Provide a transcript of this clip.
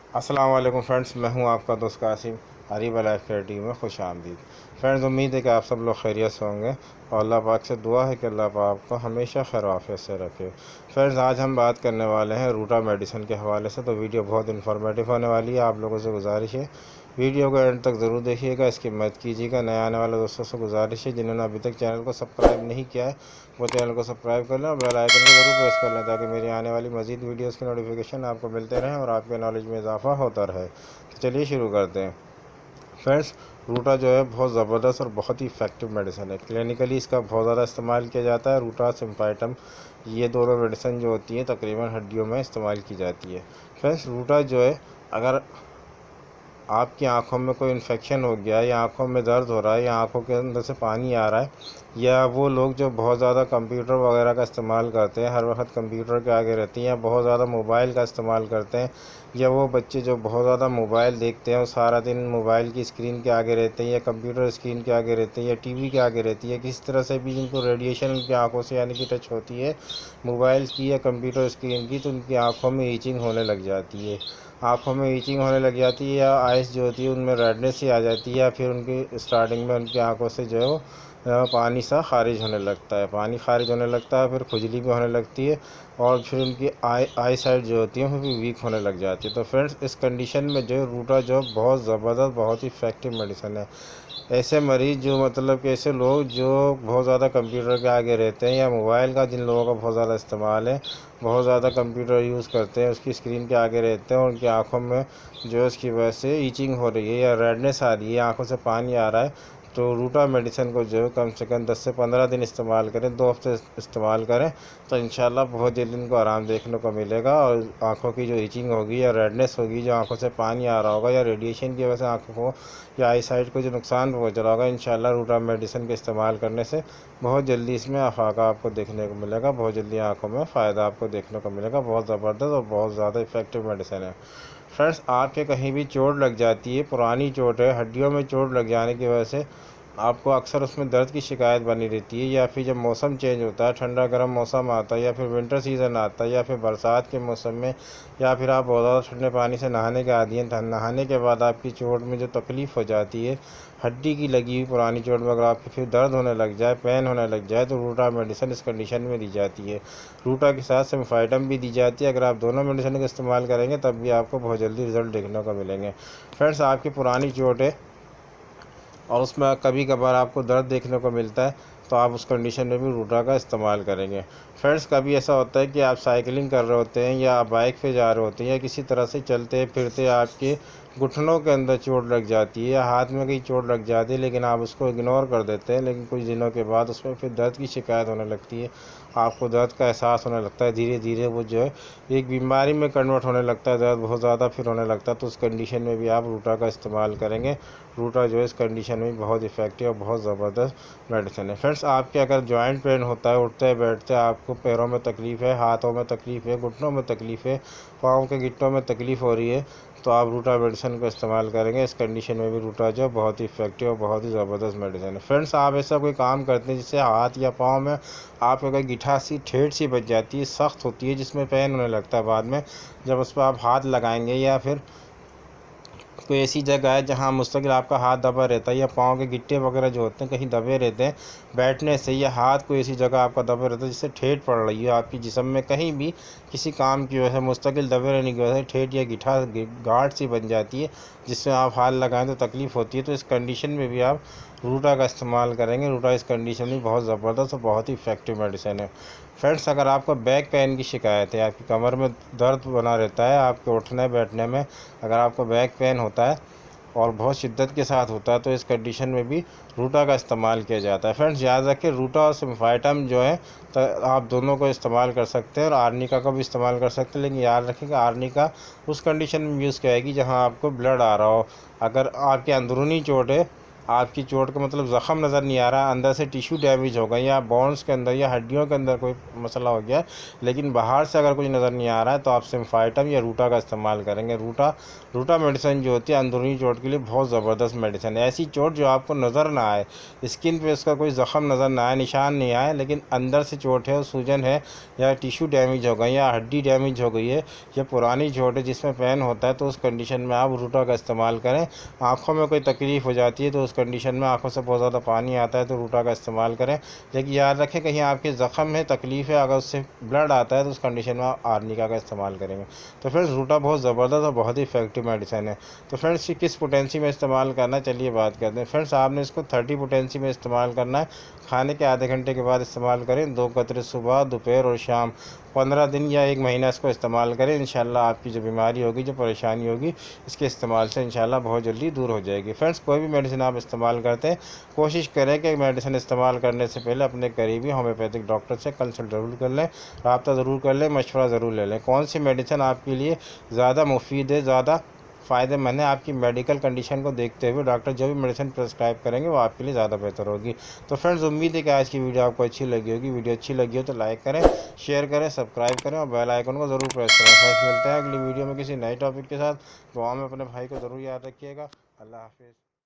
अस्सलाम वालेकुम फ्रेंड्स, मैं हूं आपका दोस्त Qasim. Hariba life care team में खुश आमदीद। फ्रेंड्स, उम्मीद है कि आप सब लोग खैरियत से होंगे और अल्लाह पाक से दुआ है कि अल्लाह पाक आपको हमेशा खैर आफियत से रखे। फ्रेंड्स, आज हम बात करने वाले हैं रूटा मेडिसिन के हवाले से। तो वीडियो बहुत इन्फॉर्मेटिव होने वाली है। आप लोगों से गुजारिश है वीडियो को एंड तक ज़रूर देखिएगा, स्किप मत कीजिएगा। नए आने वाले दोस्तों से गुजारिश है जिन्होंने अभी तक चैनल को सब्सक्राइब नहीं किया है वो चैनल को सब्सक्राइब कर लें और बेल आइकन को ज़रूर प्रेस कर लें ताकि मेरी आने वाली मज़ीद वीडियोस की नोटिफिकेशन आपको मिलते रहें और आपके नॉलेज में इजाफा होता रहे। तो चलिए शुरू करते हैं। फ्रेंड्स, रूटा जो है बहुत ज़बरदस्त और बहुत ही इफेक्टिव मेडिसिन है। क्लिनिकली इसका बहुत ज़्यादा इस्तेमाल किया जाता है। रूटा सिम्फाइटम, ये दोनों मेडिसिन जो होती हैं तकरीबन हड्डियों में इस्तेमाल की जाती है। फ्रेंड्स, रूटा जो है, अगर आपकी आंखों में कोई इन्फेक्शन हो गया या आंखों में दर्द हो रहा है या आंखों के अंदर से पानी आ रहा है, या वो लोग जो बहुत ज़्यादा कंप्यूटर वगैरह का इस्तेमाल करते हैं, हर वक्त कंप्यूटर के आगे रहते हैं, या बहुत ज़्यादा मोबाइल का इस्तेमाल करते हैं, या वो बच्चे जो बहुत ज़्यादा मोबाइल देखते हैं और सारा दिन मोबाइल की स्क्रीन के आगे रहते हैं या कंप्यूटर स्क्रीन के आगे रहते हैं या टीवी के आगे रहती है, किसी तरह से भी जिनको रेडिएशन उनकी आंखों से यानी कि टच होती है मोबाइल की या कंप्यूटर स्क्रीन की, तो उनकी आंखों में ईचिंग होने लग जाती है। आँखों में ईचिंग होने लग जाती है या आइस जो होती है उनमें रेडनेस ही आ जाती है, या फिर उनकी स्टार्टिंग में उनकी आँखों से जो है वो पानी सा खारिज होने लगता है, पानी खारिज होने लगता है, फिर खुजली भी होने लगती है और फिर उनकी आई साइड जो होती है वो भी वीक होने लग जाती है। तो फ्रेंड्स, इस कंडीशन में जो रूटा जो बहुत ज़बरदस्त बहुत ही इफेक्टिव मेडिसिन है। ऐसे मरीज़ जो मतलब कि ऐसे लोग जो बहुत ज़्यादा कंप्यूटर के आगे रहते हैं या मोबाइल का जिन लोगों का बहुत ज़्यादा इस्तेमाल है, बहुत ज़्यादा कंप्यूटर यूज़ करते हैं, उसकी स्क्रीन के आगे रहते हैं और उनकी आँखों में जो है उसकी वजह से ईचिंग हो रही है या रेडनेस आ रही है, आँखों से पानी आ रहा है, तो रूटा मेडिसिन को जो है कम से कम 10 से 15 दिन इस्तेमाल करें, 2 हफ्ते इस्तेमाल करें, तो इंशाल्लाह बहुत जल्दी इनको आराम देखने को मिलेगा और आँखों की जो ईचिंग होगी या रेडनेस होगी, जो आँखों से पानी आ रहा होगा या रेडिएशन की वजह से आँखों को या आई साइट को जो नुकसान पहुँच रहा होगा, इंशाल्लाह रूटा मेडिसिन के इस्तेमाल करने से बहुत जल्दी इसमें अफाका आपको देखने को मिलेगा, बहुत जल्दी आँखों में फ़ायदा आपको देखने को मिलेगा। बहुत ज़बरदस्त और बहुत ज़्यादा इफेक्टिव मेडिसिन है। फ्रेंड्स, आपके कहीं भी चोट लग जाती है, पुरानी चोट है, हड्डियों में चोट लग जाने की वजह से आपको अक्सर उसमें दर्द की शिकायत बनी रहती है, या फिर जब मौसम चेंज होता है, ठंडा गर्म मौसम आता है, या फिर विंटर सीज़न आता है, या फिर बरसात के मौसम में, या फिर आप बहुत ज़्यादा ठंडे पानी से नहाने के आदी हैं, नहाने के बाद आपकी चोट में जो तकलीफ़ हो जाती है हड्डी की लगी हुई पुरानी चोट में, अगर आपकी फिर दर्द होने लग जाए, पेन होने लग जाए, तो रूटा मेडिसिन इस कंडीशन में दी जाती है। रूटा के साथ सिम्फाइटम भी दी जाती है। अगर आप दोनों मेडिसिन का इस्तेमाल करेंगे तब भी आपको बहुत जल्दी रिजल्ट देखने को मिलेंगे। फ्रेंड्स, आपकी पुरानी चोट है और उसमें कभी कभार आपको दर्द देखने को मिलता है, तो आप उस कंडीशन में भी रूटा का इस्तेमाल करेंगे। फ्रेंड्स, कभी ऐसा होता है कि आप साइकिलिंग कर रहे होते हैं या आप बाइक पे जा रहे होते हैं या किसी तरह से चलते फिरते आपके घुटनों के अंदर चोट लग जाती है या हाथ में कहीं चोट लग जाती है, लेकिन आप उसको इग्नोर कर देते हैं, लेकिन कुछ दिनों के बाद उसमें फिर दर्द की शिकायत होने लगती है, आपको दर्द का एहसास होने लगता है, धीरे धीरे वो जो है एक बीमारी में कन्वर्ट होने लगता है, दर्द बहुत ज़्यादा फिर होने लगता है, तो उस कंडीशन में भी आप रूटा का इस्तेमाल करेंगे। रूटा जो है इस कंडीशन में बहुत इफेक्टिव और बहुत ज़बरदस्त मेडिसिन है। फ्रेंड्स, आपके अगर जॉइंट पेन होता है, उठते बैठते आपको पैरों में तकलीफ़ है, हाथों में तकलीफ़ है, घुटनों में तकलीफ़ है, पाँव के गिट्टों में तकलीफ़ हो रही है, तो आप रूटा मेडिसिन का इस्तेमाल करेंगे। इस कंडीशन में भी रूटा जो बहुत ही इफेक्टिव और बहुत ही ज़बरदस्त मेडिसिन है। फ्रेंड्स, आप ऐसा कोई काम करते हैं जिससे हाथ या पाँव में आपको अगर गिठा सी ठेठ सी बच जाती है, सख्त होती है, जिसमें पेन होने लगता है बाद में, जब उस पर आप हाथ लगाएंगे, या फिर कोई ऐसी जगह है जहाँ मुस्तकिल आपका हाथ दबा रहता है या पाँव के गिट्टे वगैरह जो होते हैं कहीं दबे रहते हैं बैठने से, या हाथ कोई ऐसी जगह आपका दबा रहता है जिससे ठेठ पड़ रही है आपकी जिस्म में, कहीं भी किसी काम की वजह से मुस्तकिल दबे रहने की वजह से ठेठ या गिठा गांठ सी बन जाती है जिसमें आप हाथ लगाएं तो तकलीफ़ होती है, तो इस कंडीशन में भी आप रूटा का इस्तेमाल करेंगे। रूटा इस कंडीशन में बहुत ज़बरदस्त और बहुत ही इफेक्टिव मेडिसिन है। फ्रेंड्स, अगर आपको बैक पेन की शिकायत है, आपकी कमर में दर्द बना रहता है आपके उठने बैठने में, अगर आपको बैक पेन होता है और बहुत शिद्दत के साथ होता है, तो इस कंडीशन में भी रूटा का इस्तेमाल किया जाता है। फ्रेंड्स, याद रखें रूटा और सिम्फाइटम जो है तो आप दोनों को इस्तेमाल कर सकते हैं और आर्निका का भी इस्तेमाल कर सकते हैं, लेकिन याद रखें कि आर्निका उस कंडीशन में यूज़ किया जाएगी जहाँ आपको ब्लड आ रहा हो। अगर आपके अंदरूनी चोट है आपकी चोट का मतलब ज़ख़म नज़र नहीं आ रहा, अंदर से टिश्यू डैमेज हो गए या बोन्स के अंदर या हड्डियों के अंदर कोई मसला हो गया, लेकिन बाहर से अगर कुछ नज़र नहीं आ रहा है, तो आप सिम्फाइटम या रूटा का इस्तेमाल करेंगे। रूटा मेडिसिन जो होती है अंदरूनी चोट के लिए बहुत ज़बरदस्त मेडिसिन है। ऐसी चोट जो आपको नज़र ना आए, स्किन पे उसका कोई ज़ख़म नज़र ना आए, निशान नहीं आए, लेकिन अंदर से चोट है, सूजन है या टिश्यू डैमेज हो गई या हड्डी डैमेज हो गई है या पुरानी चोट है जिसमें पेन होता है, तो उस कंडीशन में आप रूटा का इस्तेमाल करें। आँखों में कोई तकलीफ़ हो जाती है तो उस कंडीशन में आँखों से बहुत ज़्यादा पानी आता है तो रूटा का इस्तेमाल करें। लेकिन याद रखें कहीं आपके ज़ख़म में तकलीफ़ है, अगर उससे ब्लड आता है तो उस कंडीशन में आप आर्निका का इस्तेमाल करेंगे। तो फ्रेंड्स रूटा बहुत ज़बरदस्त और बहुत ही इफेक्टिव मेडिसिन है। तो फ्रेंड्स ये किस पोटेंसी में इस्तेमाल करना है, चलिए बात करते हैं। फ्रेंड्स आपने इसको 30 पोटेंसी में इस्तेमाल करना है। खाने के आधे घंटे के बाद इस्तेमाल करें, 2 कतरे सुबह, दोपहर और शाम। 15 दिन या 1 महीना इसको इस्तेमाल करें। इंशाल्लाह आपकी जो बीमारी होगी, जो परेशानी होगी, इसके इस्तेमाल से इंशाल्लाह बहुत जल्दी दूर हो जाएगी। फ्रेंड्स कोई भी मेडिसिन आप इस्तेमाल करते हैं, कोशिश करें कि मेडिसिन इस्तेमाल करने से पहले अपने करीबी होम्योपैथिक डॉक्टर से कंसल्ट ज़रूर कर लें, रब्ता ज़रूर कर लें, मशवरा ज़रूर ले लें। कौन सी मेडिसिन आपके लिए ज़्यादा मुफीद है, ज़्यादा फ़ायदेमंद है, आपकी मेडिकल कंडीशन को देखते हुए डॉक्टर जो भी मेडिसिन प्रेस्क्राइब करेंगे वो आपके लिए ज़्यादा बेहतर होगी। तो फ्रेंड्स उम्मीद है कि आज की वीडियो आपको अच्छी लगी होगी। वीडियो अच्छी लगी हो तो लाइक करें, शेयर करें, सब्सक्राइब करें और बेल आइकन को ज़रूर प्रेस करें। फ्रेंड्स मिलते हैं अगली वीडियो में किसी नए टॉपिक के साथ। दुआ में अपने भाई को ज़रूर याद रखिएगा। अल्लाह हाफिज़।